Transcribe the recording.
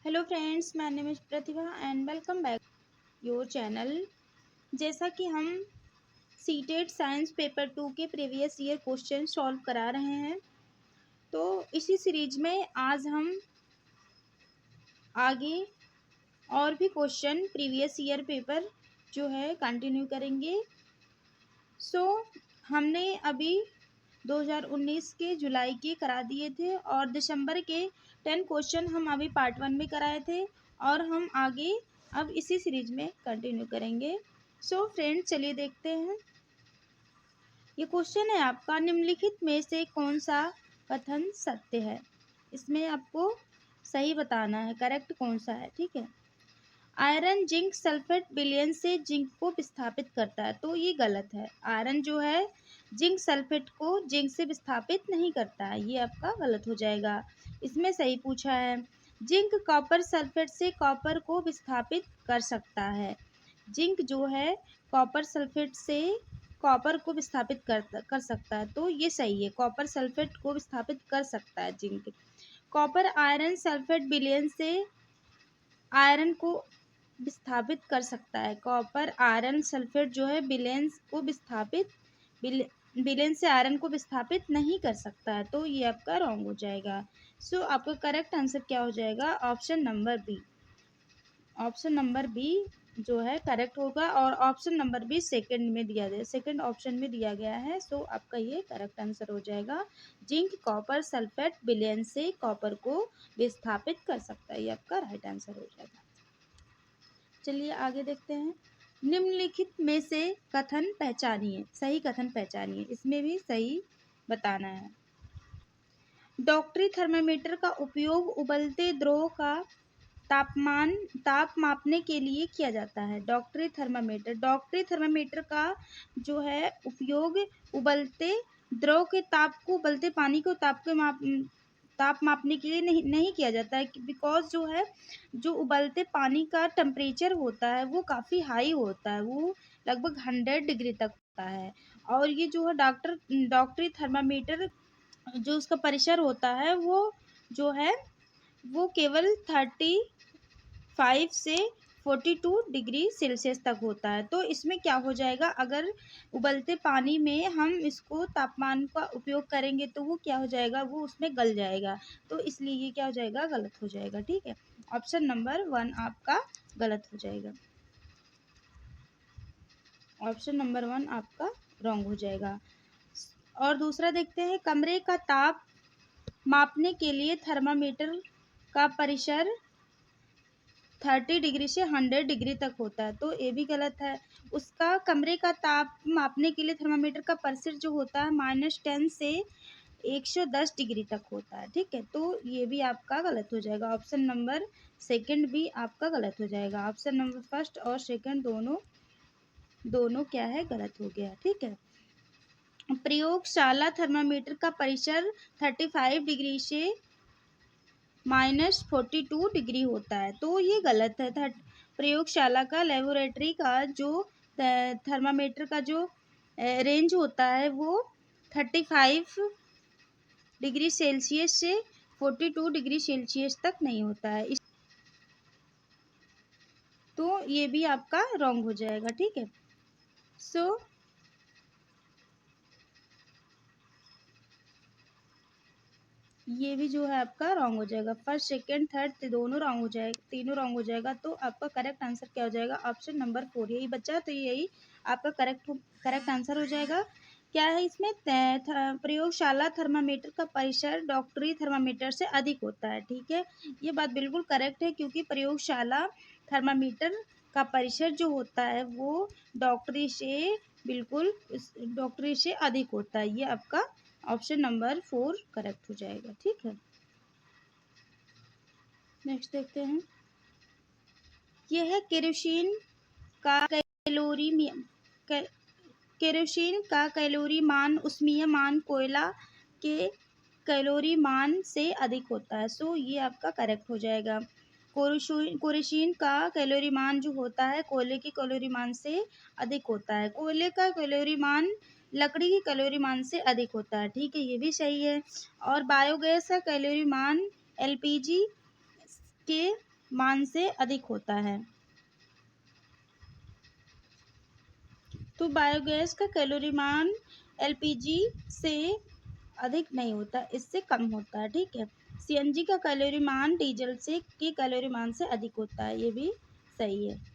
Hello friends, my name is Pratibha and welcome back your channel. जैसा कि हम CTET science paper 2 के previous year question solve करा रहे हैं, तो इसी सीरीज में आज हम आगे और भी क्वेश्चन प्रीवियस ईयर पेपर जो है कंटिन्यू करेंगे। हमने अभी 2019 के जुलाई के करा दिए थे और दिसंबर के 10 क्वेश्चन हम अभी पार्ट 1 में कराए थे और हम आगे अब इसी सीरीज में कंटिन्यू करेंगे। फ्रेंड्स, चलिए देखते हैं। ये क्वेश्चन है आपका, निम्नलिखित में से कौन सा कथन सत्य है। इसमें आपको सही बताना है, करेक्ट कौन सा है। ठीक है। आयरन जिंक सल्फेट विलयन से जिंक को विस्थापित करता है, तो ये गलत है। आयरन जो है जिंक सल्फेट को जिंक से विस्थापित नहीं करता है, ये आपका गलत हो जाएगा। इसमें सही पूछा है, जिंक कॉपर सल्फेट से कॉपर को विस्थापित कर सकता है। जिंक जो है कॉपर सल्फेट से कॉपर को विस्थापित कर सकता है, तो ये सही है। कॉपर सल्फेट को विस्थापित कर सकता है जिंक। कॉपर आयरन सल्फेट विलयन से आयरन को विस्थापित कर सकता है। कॉपर आयरन सल्फेट जो है विलेन को विस्थापित विलेन से आयरन को विस्थापित नहीं कर सकता है, तो ये आपका रॉन्ग हो जाएगा। आपका करेक्ट आंसर क्या हो जाएगा? Option number B. Option number B जो है करेक्ट होगा और ऑप्शन नंबर बी सेकंड में दिया गया, सेकंड ऑप्शन में दिया गया है। आपका ये करेक्ट आंसर हो जाएगा। जिंक कॉपर सल्फेट विलयन से कॉपर को विस्थापित कर सकता है, ये आपका राइट आंसर हो जाएगा। चलिए आगे देखते हैं। निम्नलिखित में से कथन पहचानिए, सही कथन पहचानिए। इसमें भी सही बताना है। डॉक्टरी थर्मामीटर का उपयोग उबलते द्रव का ताप मापने के लिए किया जाता है। डॉक्टरी थर्मामीटर का जो है उपयोग उबलते द्रव के ताप को, उबलते पानी को ताप मापने के लिए नहीं किया जाता है, बिकॉज जो है जो उबलते पानी का टेम्परेचर होता है वो काफ़ी हाई होता है, वो लगभग 100 डिग्री तक होता है। और ये जो है डॉक्टरी थर्मामीटर जो उसका परिसर होता है वो जो है वो केवल 35 से 42 डिग्री सेल्सियस तक होता है। तो इसमें क्या हो जाएगा, अगर उबलते पानी में हम इसको तापमान का उपयोग करेंगे तो वो क्या हो जाएगा, वो उसमें गल जाएगा। तो इसलिए ये क्या हो जाएगा, गलत हो जाएगा। ठीक है, ऑप्शन नंबर 1 आपका गलत हो जाएगा। ऑप्शन नंबर 1 आपका रॉन्ग हो जाएगा। और दूसरा देखते हैं, कमरे का ताप मापने के लिए थर्मामीटर का परिसर 30 डिग्री से 100 डिग्री तक होता है, तो ये भी गलत है। उसका कमरे का ताप मापने के लिए थर्मामीटर का परिसर जो होता है -10 से 110 डिग्री तक होता है। ठीक है, तो ये भी आपका गलत हो जाएगा। ऑप्शन नंबर सेकंड भी आपका गलत हो जाएगा। ऑप्शन नंबर फर्स्ट और सेकंड दोनों क्या है, गलत हो गया। ठीक है। प्रयोगशाला थर्मामीटर का परिसर 35 डिग्री से -42 डिग्री होता है, तो ये गलत है। प्रयोगशाला का, लेबोरेटरी का जो थर्मामीटर का जो रेंज होता है वो 35 डिग्री सेल्सियस से 42 डिग्री सेल्सियस तक नहीं होता है, तो ये भी आपका रॉन्ग हो जाएगा। ठीक है। ये भी जो है आपका रॉन्ग हो जाएगा। फर्स्ट सेकंड थर्ड दोनों रॉन्ग हो जाएगा, तीनों रॉन्ग हो जाएगा। तो आपका करेक्ट आंसर क्या हो जाएगा? ऑप्शन नंबर 4 यही बच्चा, तो यही आपका करेक्ट आंसर हो जाएगा। क्या है इसमें? प्रयोगशाला थर्मामीटर का परिसर डॉक्टरी थर्मामीटर से अधिक होता है। ठीक है, ये बात बिल्कुल करेक्ट है, क्योंकि प्रयोगशाला थर्मामीटर का परिसर जो होता है वो डॉक्टरी से अधिक होता है। ये आपका ऑप्शन नंबर 4 करेक्ट हो जाएगा। ठीक है, नेक्स्ट देखते हैं। यह है केरोसिन का कैलोरी मान उष्मीय मान कोयला के कैलोरी मान से अधिक होता है। ये आपका करेक्ट हो जाएगा। केरोसिन का कैलोरी मान जो होता है कोयले के कैलोरी मान से अधिक होता है। कोयले का कैलोरी मान लकड़ी के कैलोरी मान से अधिक होता है। ठीक है, ये भी सही है। और बायोगैस का कैलोरी मान एलपीजी के मान से अधिक होता है। तो बायोगैस का कैलोरी मान एलपीजी से अधिक नहीं होता, इससे कम होता है, ठीक है। सीएनजी का कैलोरी मान डीजल से के कैलोरी मान से अधिक होता है, ये भी सही है।